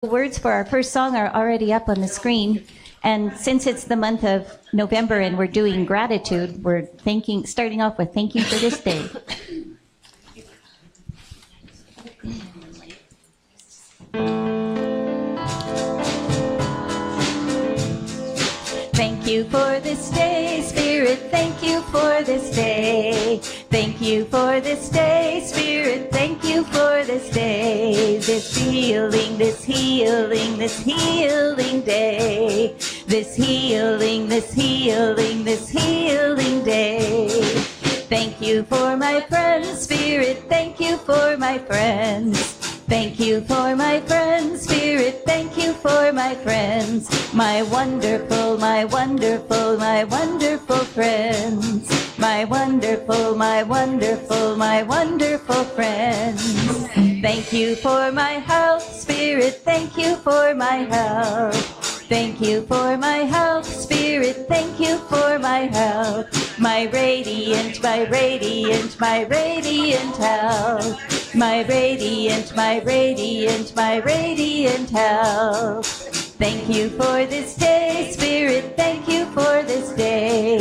Words for our first song are already up on the screen. And since it's the month of November and we're doing gratitude, we're starting off with thank you for this day. Thank you for this day, Spirit, thank you for this day. Thank you for this day, Spirit, thank you for this day. This healing, this healing, this healing day. This healing, this healing, this healing day. Thank you for my friends, Spirit, thank you for my friends. Thank you for my friends, Spirit, thank you for my friends. My wonderful, my wonderful, my wonderful friends. My wonderful, my wonderful, my wonderful friends. Thank you for my health, Spirit, thank you for my health. Thank you for my health, Spirit, thank you for my health. My radiant, my radiant, my radiant health. My radiant, my radiant, my radiant health. Thank you for this day, Spirit, thank you for this day.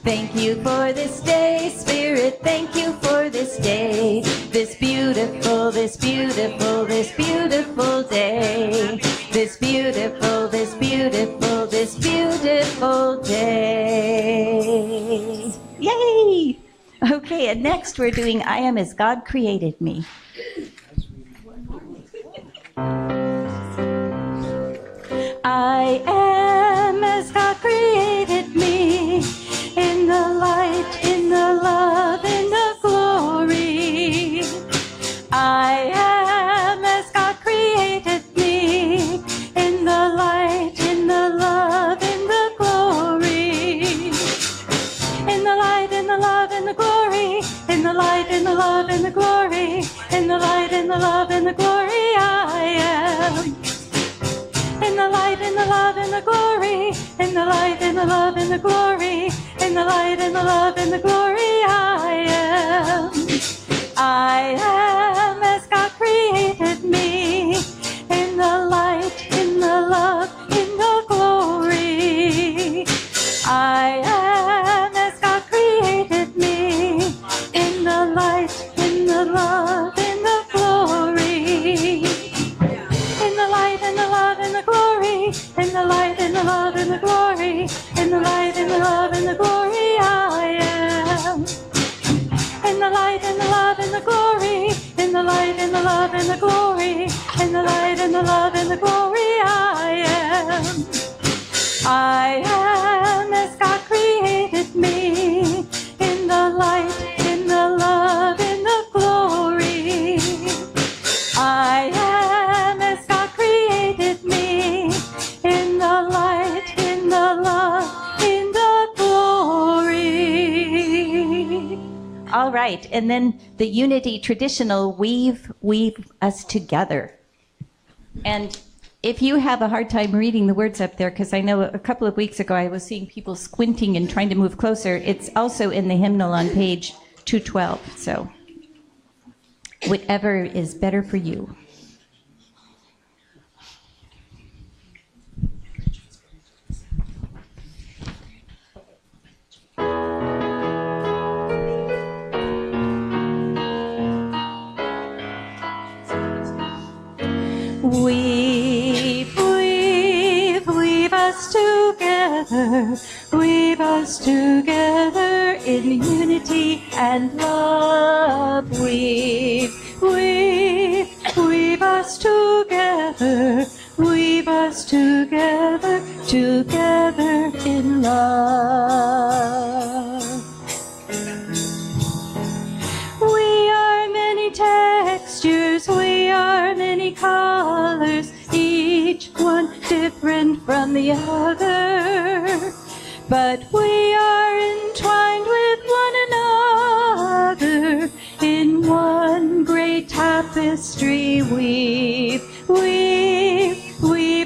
Thank you for this day, Spirit, thank you for this day. This beautiful, this beautiful, this beautiful day. This beautiful, this beautiful, this beautiful day. Yay! Okay, and next we're doing I Am As God Created Me. I am as God created me, in the light, in the love, in the glory. I am as God created me, in the light, in the love, in the glory. In the light, in the love, in the glory. In the light, in the love, in the glory. In the light, in the love, in the glory, I am. In the light, in the love, in the glory. In the light, in the love, in the glory. In the light, in the love, in the glory, I am. I am as God created me, in the light, in the love, in the glory. I am as God created me, in the light, in the love, in the glory. In the light, in the love, in the glory. In the light, in the love, in the glory. In the light, in the love, in the glory, I am. In the light, in the love, in the glory. In the light, in the love, in the glory. In the light, in the love, in the glory, I am. I am as God created me, in the light, in the love, in the glory. I am as God created me, in the light, in the love, in the glory. All right, and then the Unity traditional weave us together. And if you have a hard time reading the words up there, because I know a couple of weeks ago I was seeing people squinting and trying to move closer, it's also in the hymnal on page 212. So whatever is better for you. Weave us together in unity and love. Weave us together. Weave us together, together in love. We are many textures, we are many colors, each one different from the other. But we are entwined with one another in one great tapestry. Weave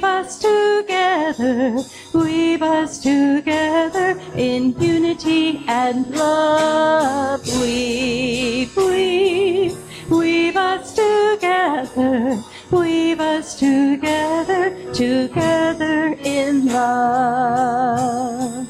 us together. Weave us together in unity and love. Weave us together. Weave us together. together in love.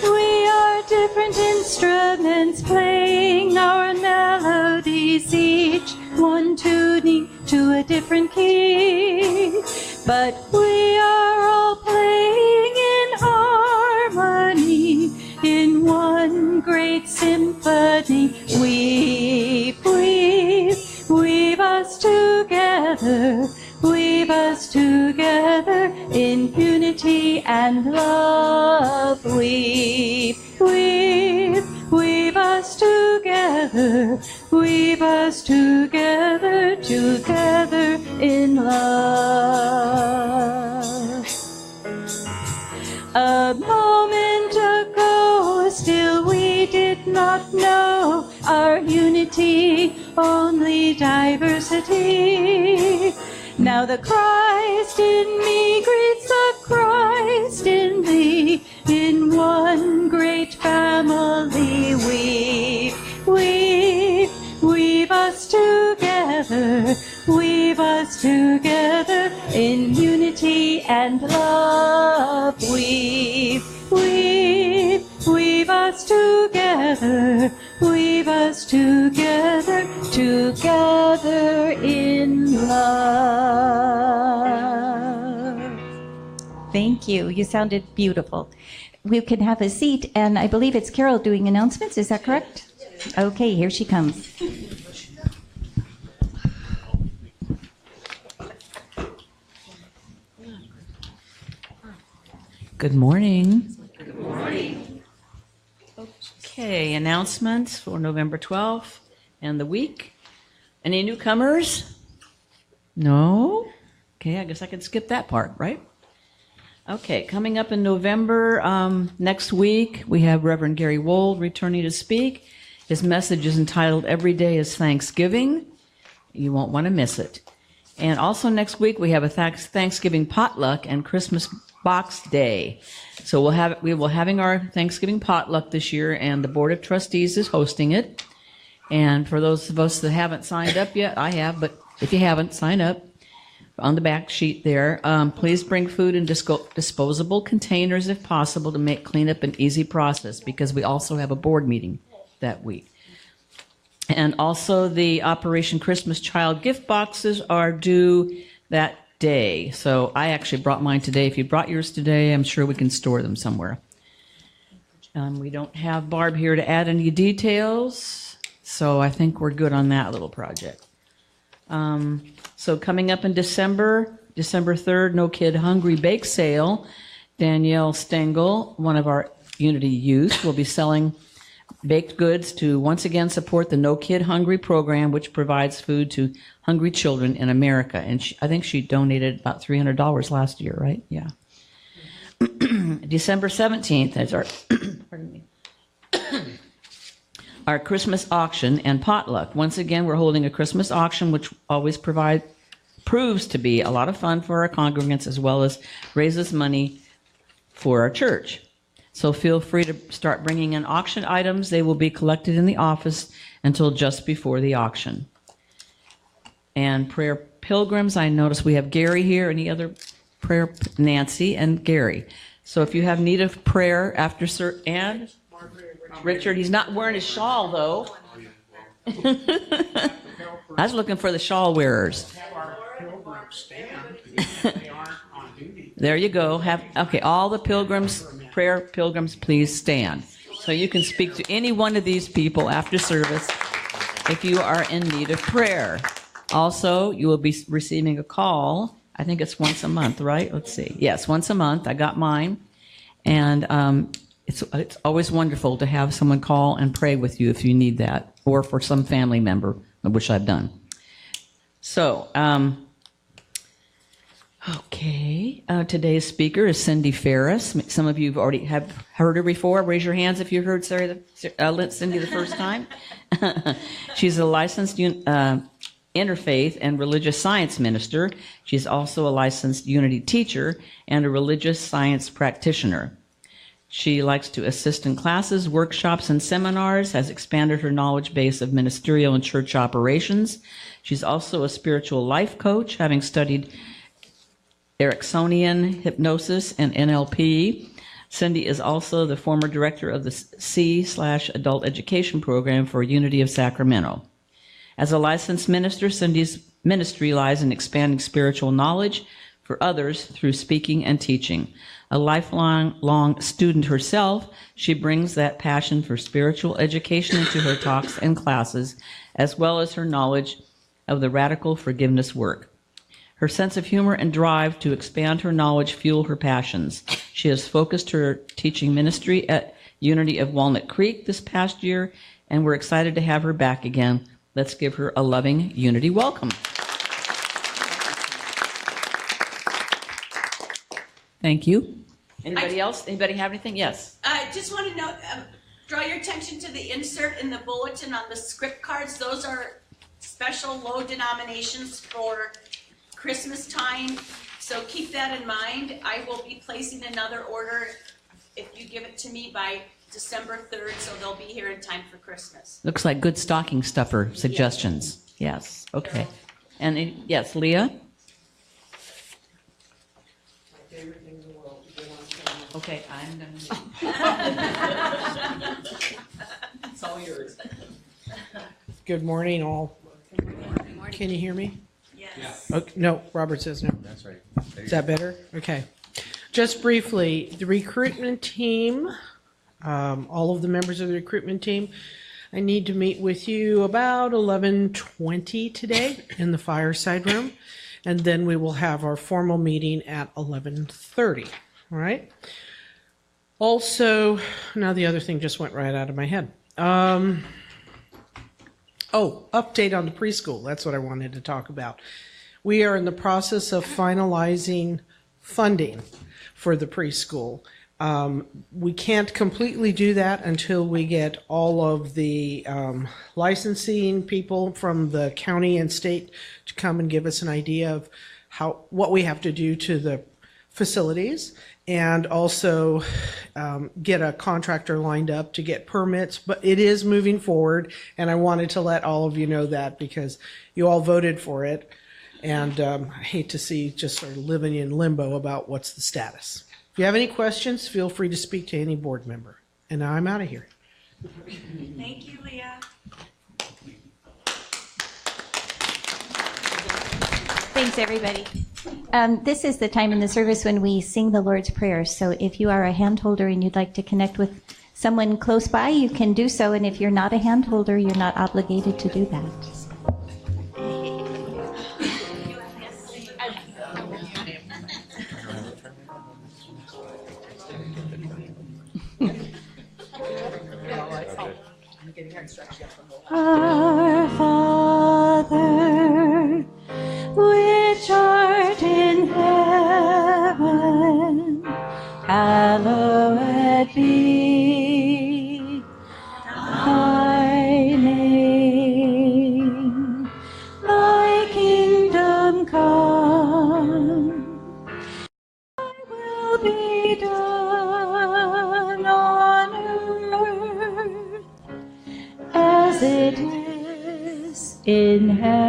We are different instruments playing our melodies, each one tuning to a different key, but we are all playing in harmony in one great symphony. Weave, weave, weave us together, weave us together in unity and love. Weave, weave, weave us together, weave us together, together in love. A moment ago, still we did not know our unity, only diversity. Now the Christ in me greets the Christ in thee, in one great family. Weave, weave, weave us together, weave us together in unity and love. Weave, weave, weave us together, weave us together, together in love. Thank you. You sounded beautiful. We can have a seat, and I believe it's Carol doing announcements. Is that correct? Okay, here she comes. Good morning. Good morning. Okay, announcements for November 12th and the week. Any newcomers? No? Okay, I guess I could skip that part, right? Okay, coming up in November, next week, we have Reverend Gary Wold returning to speak. His message is entitled, Every Day is Thanksgiving. You won't want to miss it. And also next week, we have a Thanksgiving potluck and Christmas box day. So we will having our Thanksgiving potluck this year, and the Board of Trustees is hosting it. And for those of us that haven't signed up yet, I have, but if you haven't, sign up on the back sheet there. Please bring food in disposable containers if possible to make cleanup an easy process, because we also have a board meeting that week. And also the Operation Christmas Child gift boxes are due that day. So I actually brought mine today. If you brought yours today, I'm sure we can store them somewhere. We don't have Barb here to add any details, so I think we're good on that little project. So coming up in December 3rd, No Kid Hungry Bake Sale. Danielle Stengel, one of our Unity youth, will be selling baked goods to once again support the No Kid Hungry program, which provides food to hungry children in America. And I think she donated about $300 last year, right? Yeah. December 17th is our, pardon me, our Christmas auction and potluck. Once again, we're holding a Christmas auction, which always proves to be a lot of fun for our congregants, as well as raises money for our church. So feel free to start bringing in auction items. They will be collected in the office until just before the auction. And prayer pilgrims, I notice we have Gary here. Any other prayer? Nancy and Gary. So if you have need of prayer after and Richard, he's not wearing his shawl though. I was looking for the shawl wearers. There you go. Okay, all the pilgrims, prayer pilgrims, please stand. So you can speak to any one of these people after service if you are in need of prayer. Also, you will be receiving a call. I think it's once a month, right? Let's see. Yes, once a month. I got mine. And it's always wonderful to have someone call and pray with you if you need that, or for some family member, which I've done. So, okay. Today's speaker is Cindy Farris. Some of you already have heard her before. Raise your hands if you heard Cindy the first time. She's a licensed interfaith and religious science minister. She's also a licensed Unity teacher and a religious science practitioner. She likes to assist in classes, workshops, and seminars, has expanded her knowledge base of ministerial and church operations. She's also a spiritual life coach, having studied Ericksonian hypnosis and NLP. Cindy is also the former director of the C/Adult Education Program for Unity of Sacramento. As a licensed minister, Cindy's ministry lies in expanding spiritual knowledge for others through speaking and teaching. A lifelong student herself, she brings that passion for spiritual education into her talks and classes, as well as her knowledge of the radical forgiveness work. Her sense of humor and drive to expand her knowledge fuel her passions. She has focused her teaching ministry at Unity of Walnut Creek this past year, and we're excited to have her back again. Let's give her a loving Unity welcome. Thank you. Anybody else? Anybody have anything? Yes. I just want to know, draw your attention to the insert in the bulletin on the script cards. Those are special low denominations for Christmas time, so keep that in mind. I will be placing another order if you give it to me by December 3rd, so they'll be here in time for Christmas. Looks like good stocking stuffer suggestions. Yes. Okay. And yes, Leah? My favorite thing in the world. Okay, I'm going to... It's all yours. Good morning, all. Good morning. Can you hear me? Yes. Okay, no, Robert says no. That's right. Is that better? Okay. Just briefly, the recruitment team, all of the members of the recruitment team, I need to meet with you about 11:20 today in the fireside room, and then we will have our formal meeting at 11:30. All right? Also, now the other thing just went right out of my head. Update on the preschool. That's what I wanted to talk about. We are in the process of finalizing funding for the preschool. We can't completely do that until we get all of the licensing people from the county and state to come and give us an idea of what we have to do to the facilities, and also get a contractor lined up to get permits. But it is moving forward, and I wanted to let all of you know that because you all voted for it, and I hate to see just sort of living in limbo about what's the status. If you have any questions, feel free to speak to any board member. And now I'm out of here. Thank you, Leah. Thanks, everybody. This is the time in the service when we sing the Lord's Prayer. So if you are a hand holder and you'd like to connect with someone close by, you can do so. And if you're not a hand holder, you're not obligated to do that. Our Father, which art in heaven, hallowed be thy name. Thy kingdom come, thy will be done on earth as it is in heaven.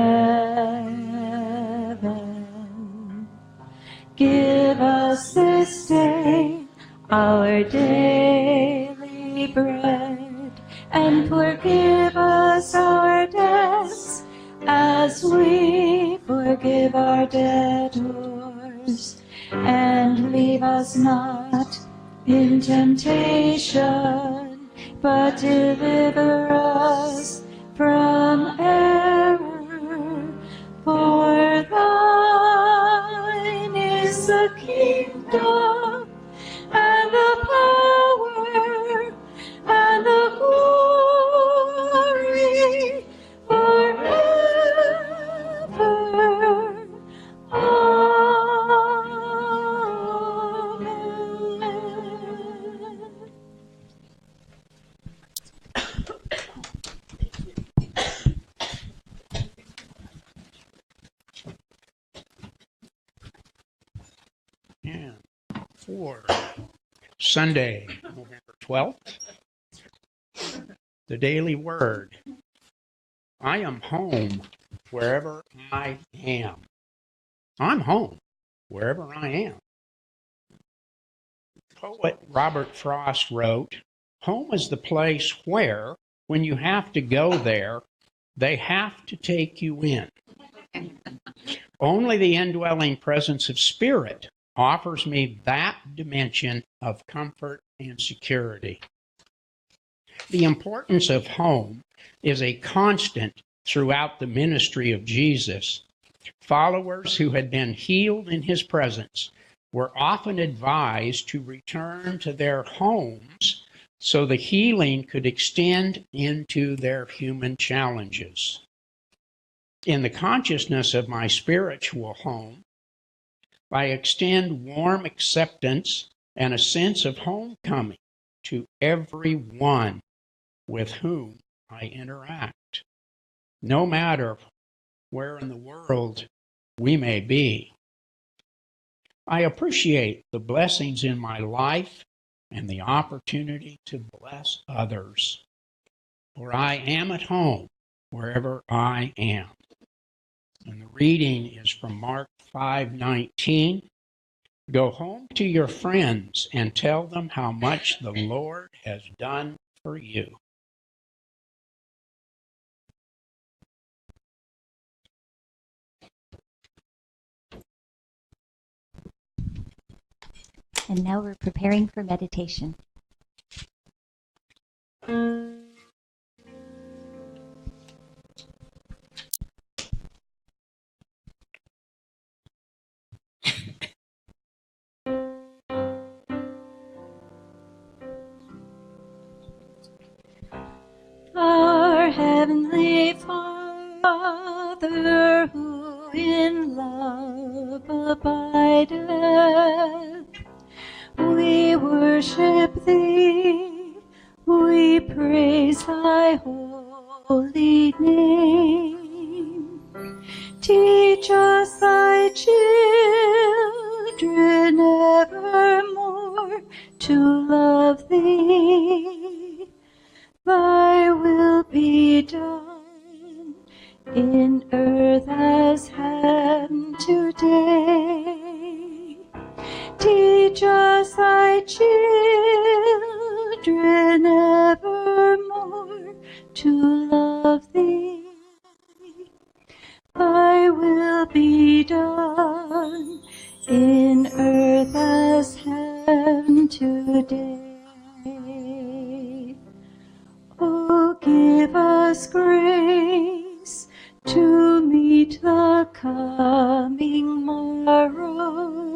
Give us this day our daily bread, and forgive us our debts as we forgive our debtors. And leave us not in temptation, but deliver us from error. For thine is the kingdom and the power and the glory forever. Amen. And for Sunday, November 12th, the Daily Word. I am home wherever I am. I'm home wherever I am. Poet Robert Frost wrote, "Home is the place where, when you have to go there, they have to take you in. Only the indwelling presence of Spirit offers me that dimension of comfort and security." The importance of home is a constant throughout the ministry of Jesus. Followers who had been healed in his presence were often advised to return to their homes so the healing could extend into their human challenges. In the consciousness of my spiritual home, I extend warm acceptance and a sense of homecoming to everyone with whom I interact, no matter where in the world we may be. I appreciate the blessings in my life and the opportunity to bless others, for I am at home wherever I am. And the reading is from Mark 5:19. Go home to your friends and tell them how much the Lord has done for you. And now we're preparing for meditation. Our Heavenly Father, who in love abideth, we worship Thee, we praise Thy holy name. Teach us Thy children evermore to love Thee. Thy will be done in earth as heaven today. Teach us Thy children evermore to love Thee. Thy will be done in earth as heaven today. Oh, give us grace to meet the coming morrow.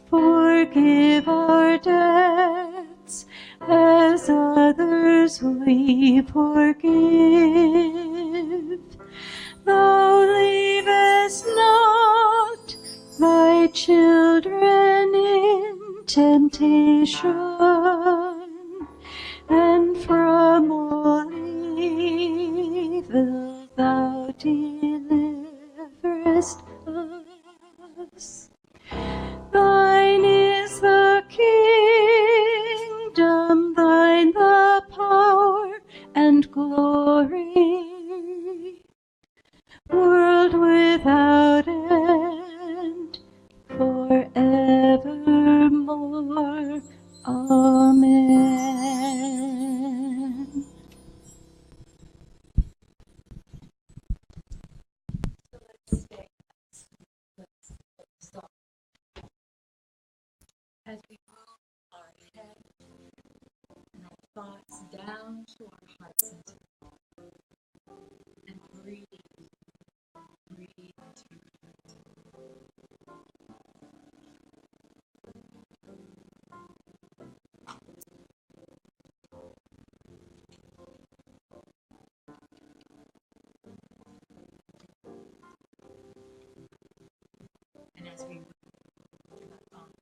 Forgive our debts as others we forgive. Thou leavest not Thy children in temptation, and from all evil Thou deliverest us. Thine is the kingdom, Thine the power and glory, world without end, forevermore. Amen. As we move our head and our thoughts down to our heart center and breathe into your heart. And as we move to our thoughts,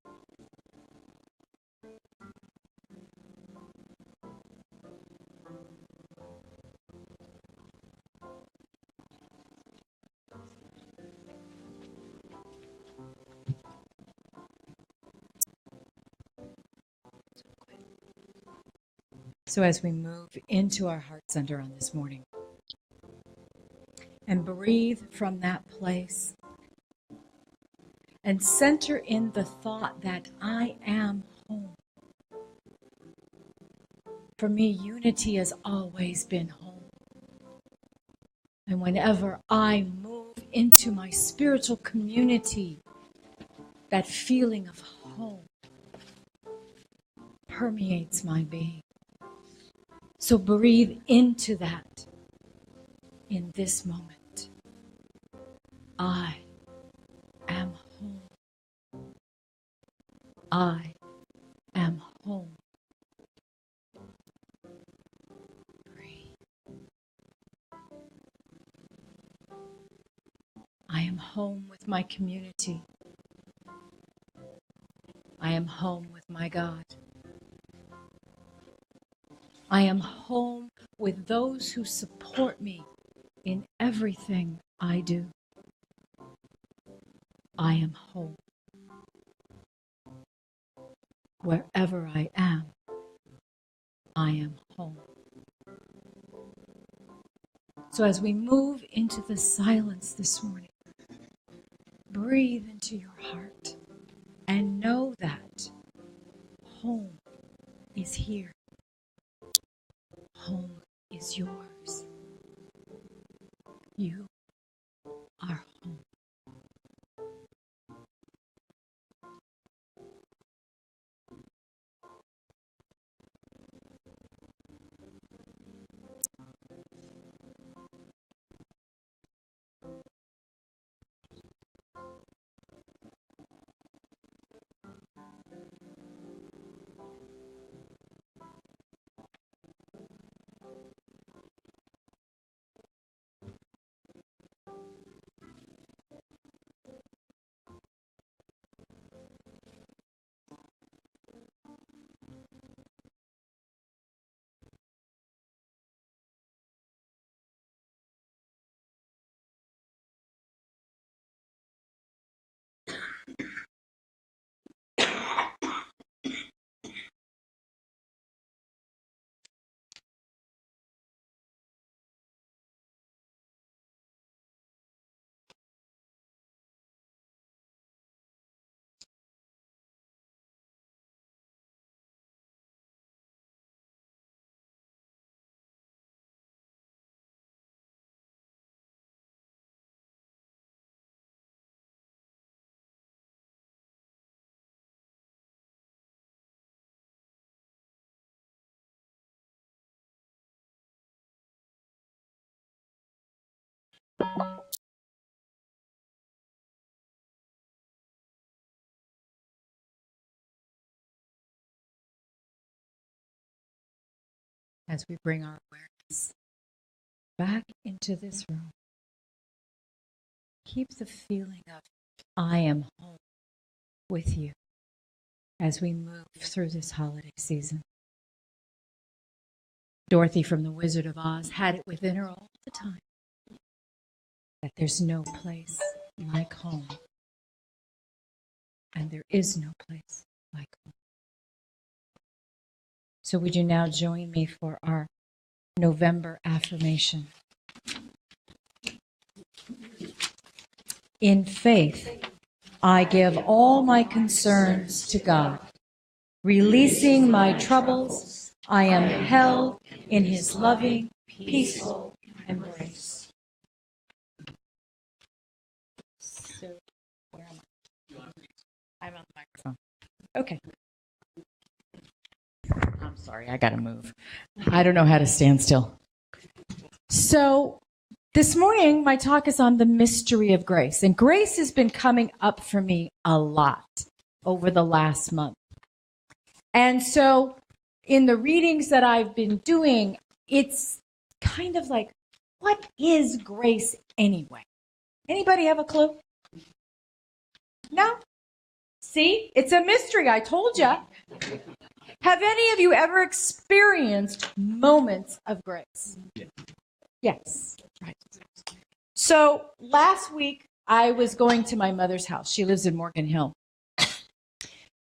so as we move into our heart center on this morning, and breathe from that place. And center in the thought that I am home. For me, unity has always been home. And whenever I move into my spiritual community, that feeling of home permeates my being. So breathe into that in this moment. I am home. I am home. Breathe. I am home with my community. I am home with my God. I am home with those who support me in everything I do. I am home. Wherever I am home. So as we move into the silence this morning, breathe into your heart and know that home is here. Home is yours. You are home. As we bring our awareness back into this room, keep the feeling of I am home with you as we move through this holiday season. Dorothy from The Wizard of Oz had it within her all the time that there's no place like home. And there is no place like home. So would you now join me for our November affirmation? In faith, I give all my concerns to God. Releasing my troubles, I am held in His loving, peaceful embrace. So, where am I? I'm on the microphone. Okay. I'm sorry, I gotta move. I don't know how to stand still. So, this morning, my talk is on the mystery of grace. And grace has been coming up for me a lot over the last month. And so, in the readings that I've been doing, it's kind of like, what is grace anyway? Anybody have a clue? No? See, it's a mystery, I told you. Have any of you ever experienced moments of grace? Yes. Right. So last week, I was going to my mother's house. She lives in Morgan Hill.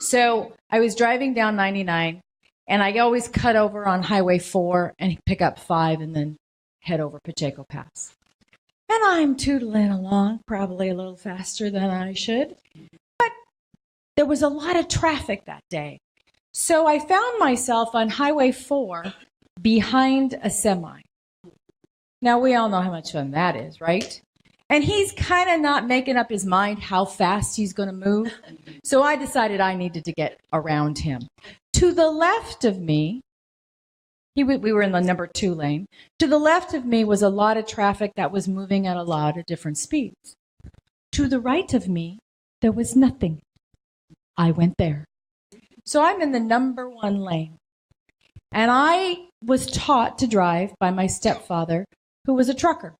So I was driving down 99, and I always cut over on Highway 4 and pick up 5 and then head over Pacheco Pass. And I'm tootling along, probably a little faster than I should. But there was a lot of traffic that day. So I found myself on Highway 4 behind a semi. Now, we all know how much fun that is, right? And he's kind of not making up his mind how fast he's going to move. So I decided I needed to get around him. To the left of me, we were in the number 2 lane. To the left of me was a lot of traffic that was moving at a lot of different speeds. To the right of me, there was nothing. I went there. So I'm in the number 1 lane. And I was taught to drive by my stepfather, who was a trucker.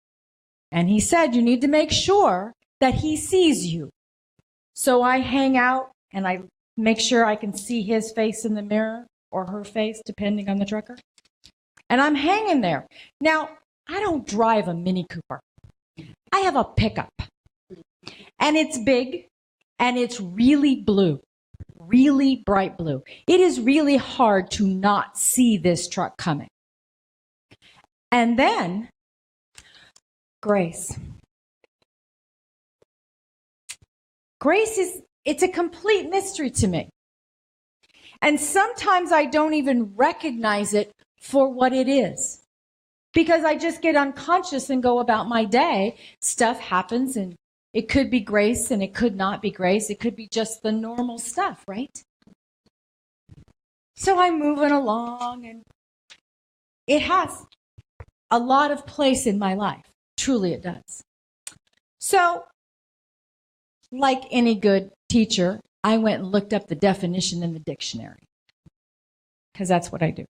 And he said, you need to make sure that he sees you. So I hang out and I make sure I can see his face in the mirror or her face, depending on the trucker. And I'm hanging there. Now, I don't drive a Mini Cooper. I have a pickup. And it's big and it's really blue, really bright blue. It is really hard to not see this truck coming. And then Grace. Grace it's a complete mystery to me. And sometimes I don't even recognize it for what it is. Because I just get unconscious and go about my day. Stuff happens and it could be grace and it could not be grace. It could be just the normal stuff, right? So I'm moving along and it has a lot of place in my life. Truly it does. So, like any good teacher, I went and looked up the definition in the dictionary. Because that's what I do.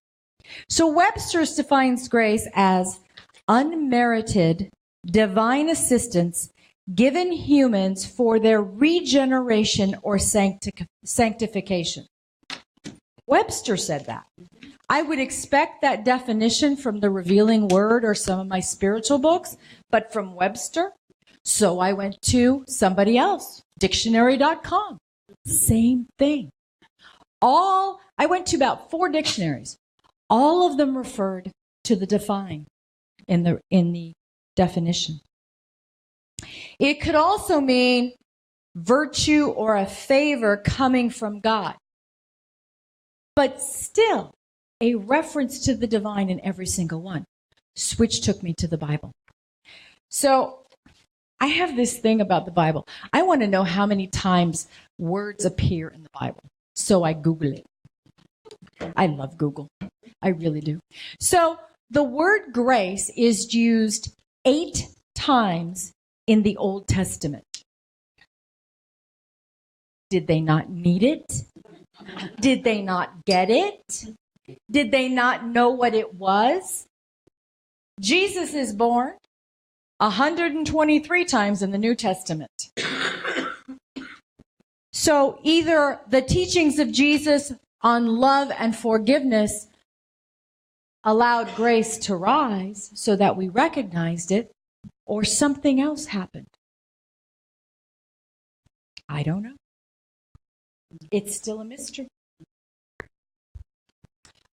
So Webster's defines grace as unmerited divine assistance given humans for their regeneration or sanctification. Webster said that. I would expect that definition from the Revealing Word or some of my spiritual books, but from Webster. So I went to somebody else, dictionary.com. Same thing. I went to about 4 dictionaries. All of them referred to the define in the definition. It could also mean virtue or a favor coming from God. But still, a reference to the divine in every single one, which took me to the Bible. So I have this thing about the Bible. I want to know how many times words appear in the Bible. So I Google it. I love Google. I really do. So the word grace is used 8 times in the Old Testament. Did they not need it? Did they not get it? Did they not know what it was? Jesus is born 123 times in the New Testament. So either the teachings of Jesus on love and forgiveness allowed grace to rise so that we recognized it, or something else happened. I don't know. It's still a mystery.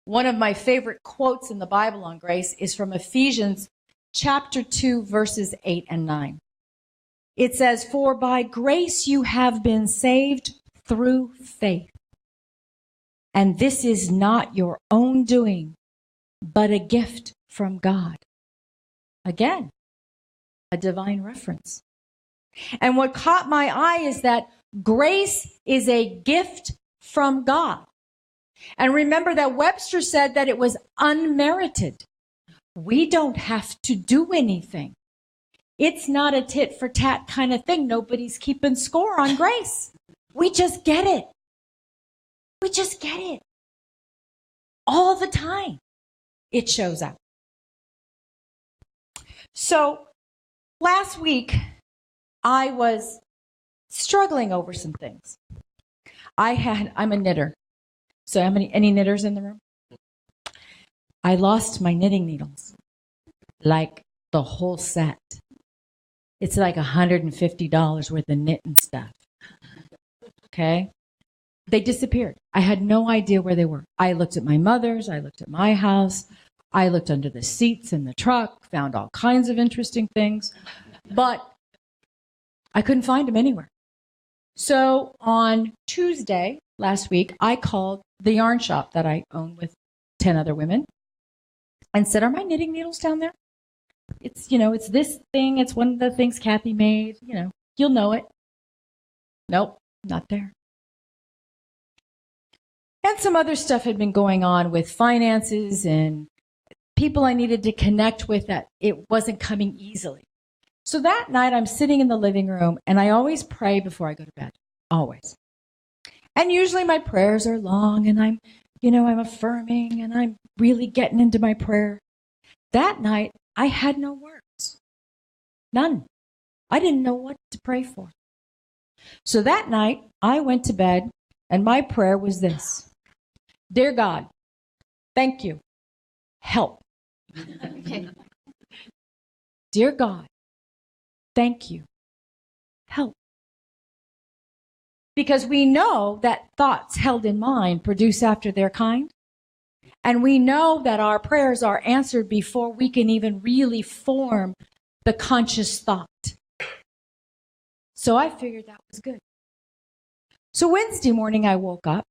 One of my favorite quotes in the Bible on grace is from Ephesians chapter 2, verses 8 and 9. It says, "For by grace you have been saved through faith. And this is not your own doing, but a gift from God." Again, a divine reference. And what caught my eye is that grace is a gift from God. And remember that Webster said that it was unmerited. We don't have to do anything. It's not a tit for tat kind of thing. Nobody's keeping score on grace. We just get it. We just get it. All the time, it shows up. So last week, I was struggling over some things. I'm a knitter. So any knitters in the room? I lost my knitting needles, like the whole set. It's like $150 worth of knitting stuff. Okay? They disappeared. I had no idea where they were. I looked at my mother's. I looked at my house. I looked under the seats in the truck, found all kinds of interesting things. But I couldn't find him anywhere. So on Tuesday last week, I called the yarn shop that I own with 10 other women and said, are my knitting needles down there? It's, it's this thing. It's one of the things Kathy made. You'll know it. Nope, not there. And some other stuff had been going on with finances and people I needed to connect with that it wasn't coming easily. So that night I'm sitting in the living room and I always pray before I go to bed. Always. And usually my prayers are long and I'm affirming and I'm really getting into my prayer. That night I had no words. None. I didn't know what to pray for. So that night I went to bed and my prayer was this. Dear God, thank you. Help. Dear God, thank you. Help. Because we know that thoughts held in mind produce after their kind. And we know that our prayers are answered before we can even really form the conscious thought. So I figured that was good. So Wednesday morning I woke up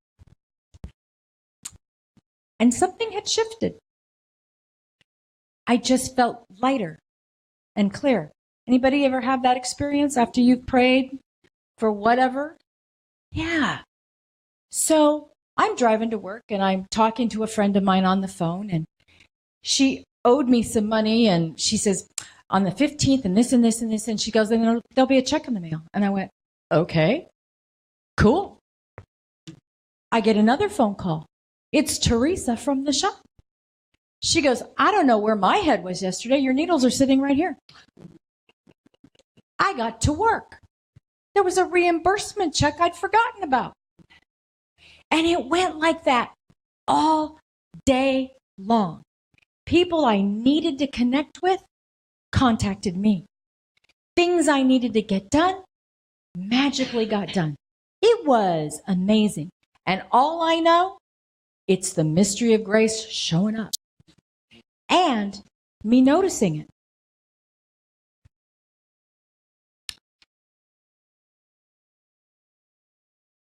and something had shifted. I just felt lighter and clear. Anybody ever have that experience after you've prayed for whatever? Yeah. So I'm driving to work and I'm talking to a friend of mine on the phone and she owed me some money and she says, on the 15th and this and this and this. And she goes, then there'll be a check in the mail. And I went, okay, cool. I get another phone call. It's Teresa from the shop. She goes, I don't know where my head was yesterday. Your needles are sitting right here. I got to work. There was a reimbursement check I'd forgotten about. And it went like that all day long. People I needed to connect with contacted me. Things I needed to get done magically got done. It was amazing. And all I know, it's the mystery of grace showing up and me noticing it.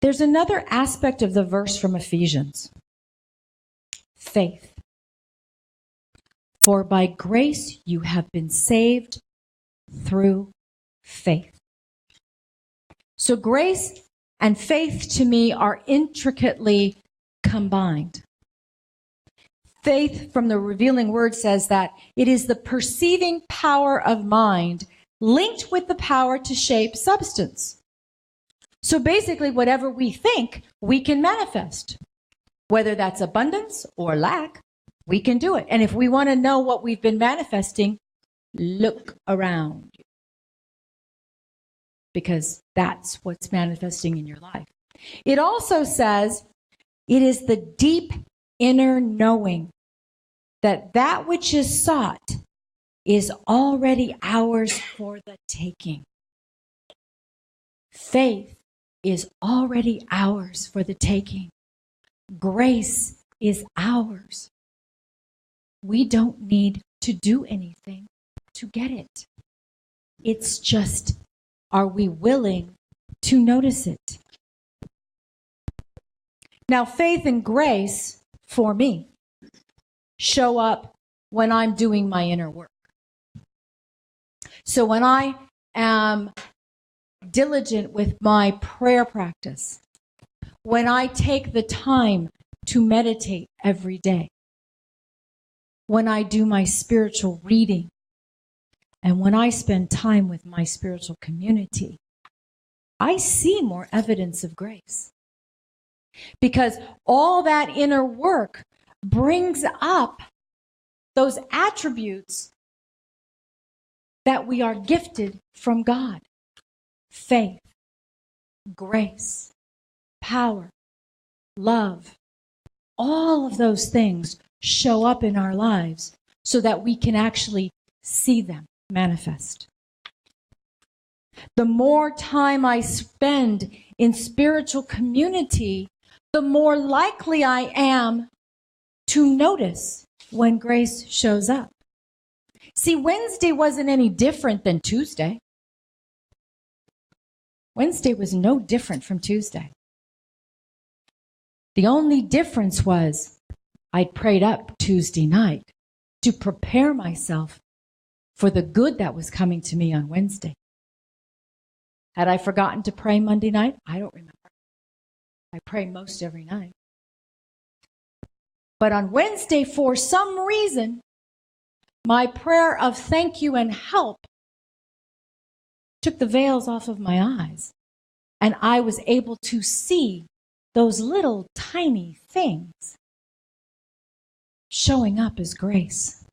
There's another aspect of the verse from Ephesians. Faith. For by grace you have been saved through faith. So grace and faith to me are intricately combined. Faith from the revealing word says that it is the perceiving power of mind linked with the power to shape substance. So basically, whatever we think, we can manifest. Whether that's abundance or lack, we can do it. And if we want to know what we've been manifesting, look around. Because that's what's manifesting in your life. It also says it is the deep inner knowing that that which is sought is already ours for the taking. Faith is already ours for the taking. Grace is ours. We don't need to do anything to get it. It's just, are we willing to notice it? Now, faith and grace, for me, show up when I'm doing my inner work. So when I am diligent with my prayer practice, when I take the time to meditate every day, when I do my spiritual reading, and when I spend time with my spiritual community, I see more evidence of grace. Because all that inner work brings up those attributes that we are gifted from God. Faith, grace, power, love. All of those things show up in our lives so that we can actually see them manifest. The more time I spend in spiritual community, the more likely I am to notice when grace shows up. See, Wednesday wasn't any different than Tuesday. Wednesday was no different from Tuesday. The only difference was I'd prayed up Tuesday night to prepare myself for the good that was coming to me on Wednesday. Had I forgotten to pray Monday night? I don't remember. I pray most every night. But on Wednesday, for some reason, my prayer of thank you and help took the veils off of my eyes, and I was able to see those little tiny things showing up as grace.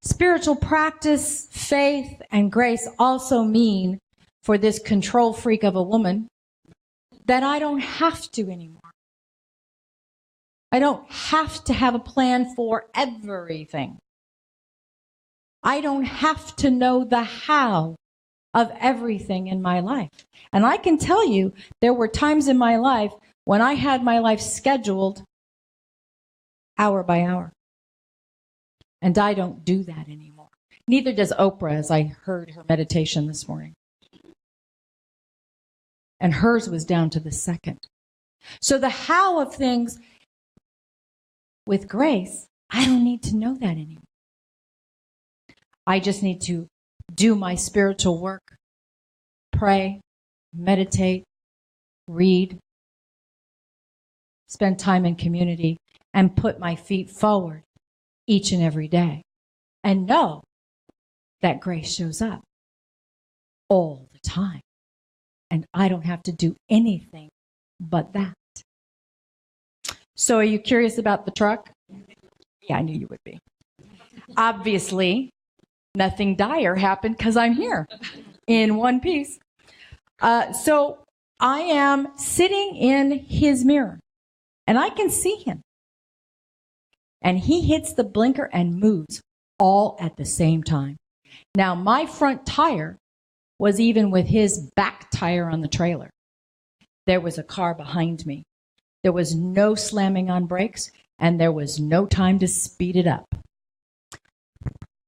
Spiritual practice, faith, and grace also mean, for this control freak of a woman, that I don't have to anymore. I don't have to have a plan for everything. I don't have to know the how of everything in my life. And I can tell you, there were times in my life when I had my life scheduled hour by hour. And I don't do that anymore. Neither does Oprah, as I heard her meditation this morning. And hers was down to the second. So the how of things with grace, I don't need to know that anymore. I just need to do my spiritual work, pray, meditate, read, spend time in community, and put my feet forward each and every day. And know that grace shows up all the time. And I don't have to do anything but that. So are you curious about the truck? Yeah, I knew you would be. Obviously, nothing dire happened because I'm here in one piece. So I am sitting in his mirror, and I can see him. And he hits the blinker and moves all at the same time. Now, my front tire was even with his back tire on the trailer. There was a car behind me. There was no slamming on brakes, and there was no time to speed it up.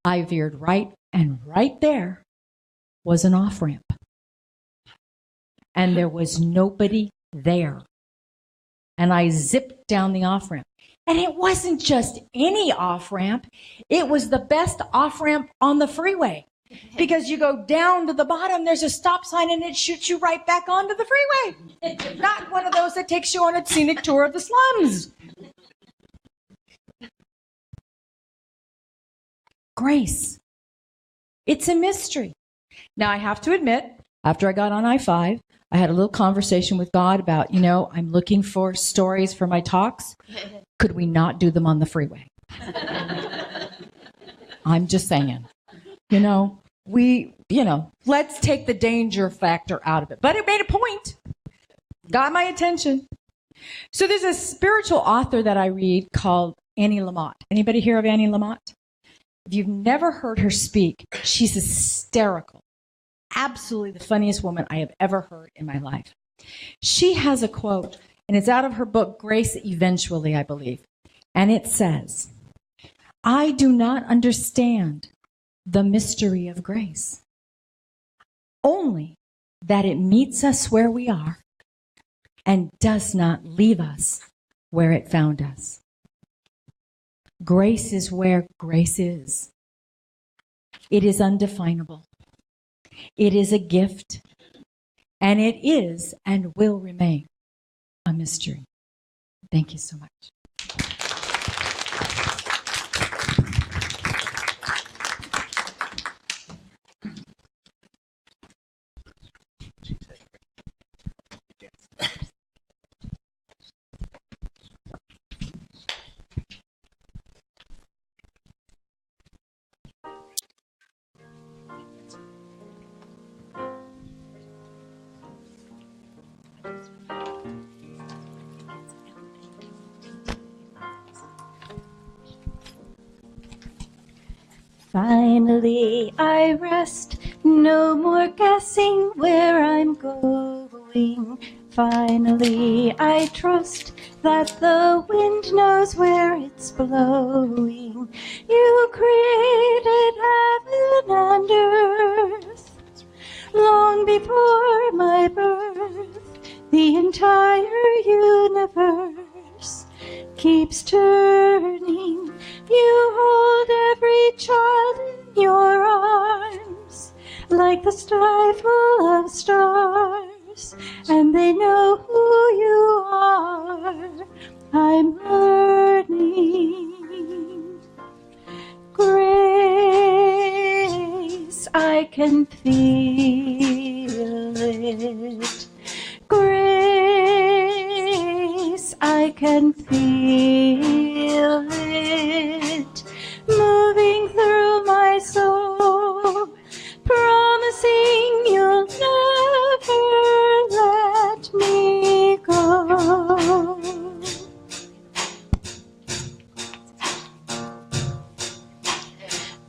I veered right, and right there was an off-ramp. And there was nobody there. And I zipped down the off-ramp. And it wasn't just any off-ramp. It was the best off-ramp on the freeway. Because you go down to the bottom, there's a stop sign, and it shoots you right back onto the freeway. Not one of those that takes you on a scenic tour of the slums. Grace. It's a mystery. Now, I have to admit, after I got on I-5, I had a little conversation with God about, I'm looking for stories for my talks. Could we not do them on the freeway? I'm just saying. Let's take the danger factor out of it. But it made a point. Got my attention. So there's a spiritual author that I read called Annie Lamott. Anybody hear of Annie Lamott? If you've never heard her speak, she's hysterical. Absolutely the funniest woman I have ever heard in my life. She has a quote, and it's out of her book, Grace Eventually, I believe. And it says, I do not understand the mystery of grace, only that it meets us where we are and does not leave us where it found us. Grace is where grace is. It is undefinable. It is a gift, and it is and will remain a mystery. Thank you so much. Finally, I rest, no more guessing where I'm going. Finally, I trust that the wind knows where it's blowing. You created heaven and earth long before my birth. The entire universe keeps turning. You hold every child in your arms like the sky full of stars, and they know who you are. I'm learning. Grace, I can feel it. Grace, I can feel it moving through my soul, promising you'll never let me go.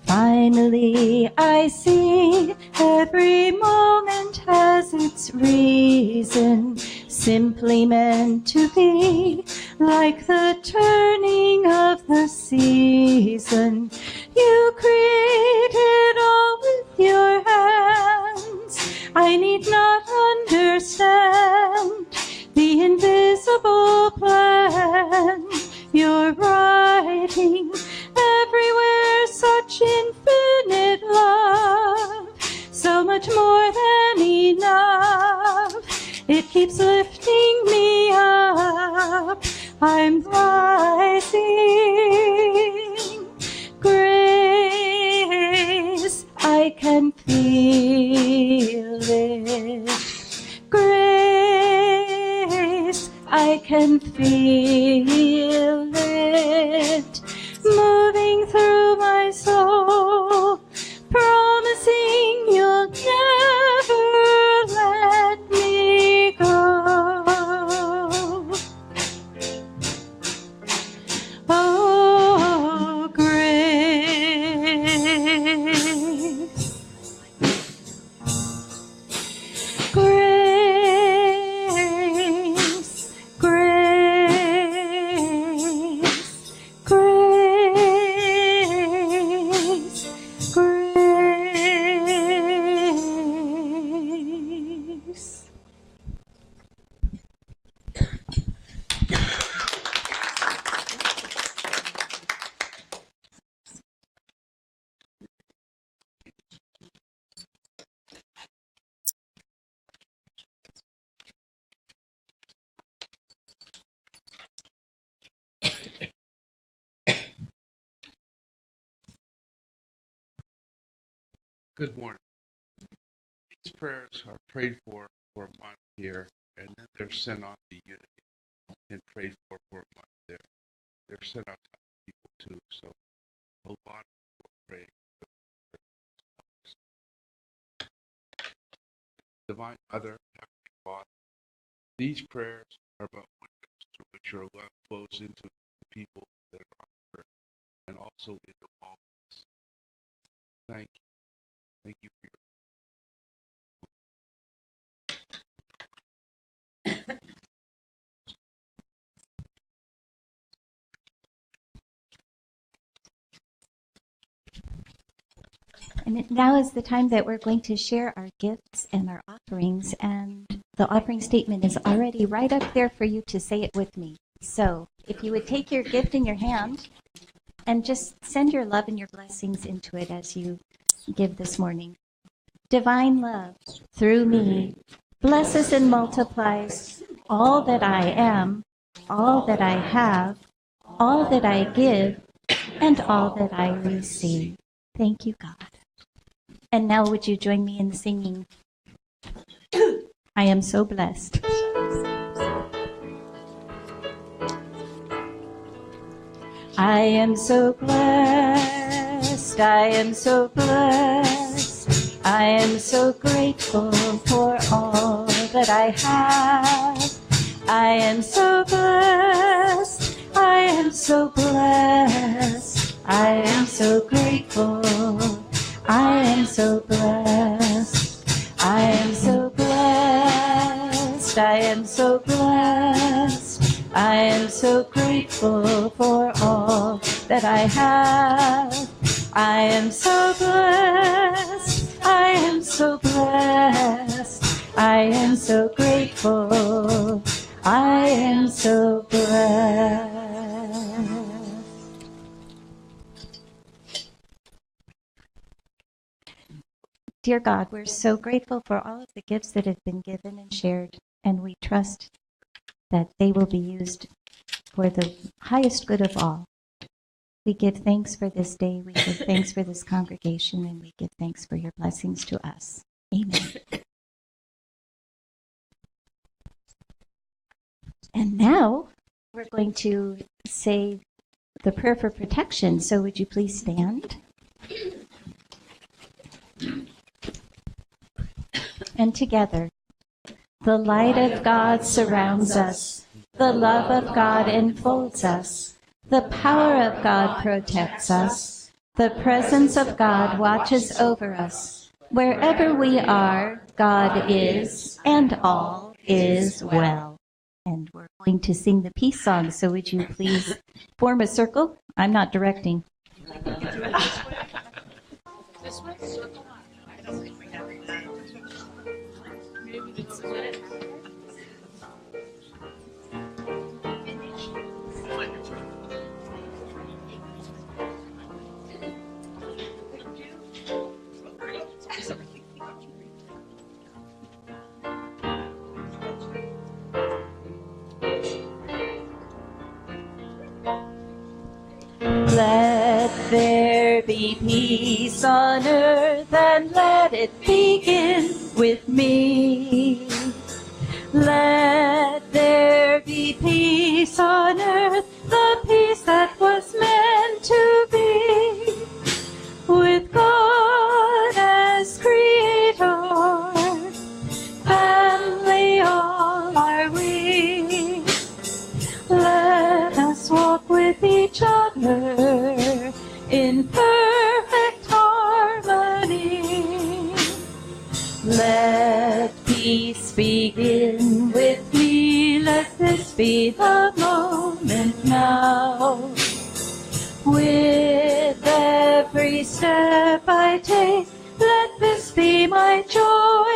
Finally, I see every moment has its reason, simply meant to be, like the turning of the season. You created all with your hands. I need not understand the invisible plan you're writing everywhere. Such infinite love, so much more than enough. It keeps lifting me up. I'm rising. Grace, I can feel it. Grace, I can feel it moving through my soul, promising you'll never let me go. Oh, grace, grace, grace, grace, grace. Good morning. These prayers are prayed for a month here, and then they're sent on to unity and prayed for a month there. They're sent out to people too, so a lot of people are praying. Divine Mother, Heavenly Father, these prayers are about windows through which your love flows into the people that are on earth and also into all of us. Thank you. Thank you for your And now is the time that we're going to share our gifts and our offerings, and the offering statement is already right up there for you to say it with me. So if you would take your gift in your hand and just send your love and your blessings into it as you give this morning. Divine love, through me, blesses and multiplies all that I am, all that I have, all that I give, and all that I receive. Thank you, God. And now would you join me in singing, I am so blessed. I am so blessed, I am so blessed, I am so grateful for all that I have. I am so blessed, I am so blessed, I am so grateful, I am so blessed, I am so blessed, blessed. I am so blessed. I am so grateful for all that I have. I am so blessed. I am so blessed. I am so grateful. I am so blessed. Dear God, we're so grateful for all of the gifts that have been given and shared, and we trust that they will be used for the highest good of all. We give thanks for this day, we give thanks for this congregation, and we give thanks for your blessings to us. Amen. And now we're going to say the prayer for protection, so would you please stand? And together, the light of God surrounds us, the love of God enfolds us, the power of God protects us, the presence of God watches over us. Wherever we are, God is, and all is well. And we're going to sing the peace song, so would you please form a circle? I'm not directing. This way? Circle? I don't think we have that. Maybe it's a minute. Let there be peace on earth, and let it begin with me. Let there be peace on earth, the peace that was meant to be. With God as creator, family all are we. Let us walk with each other in perfect harmony. Let peace begin with me. Let this be the moment now. With every step I take, let this be my joy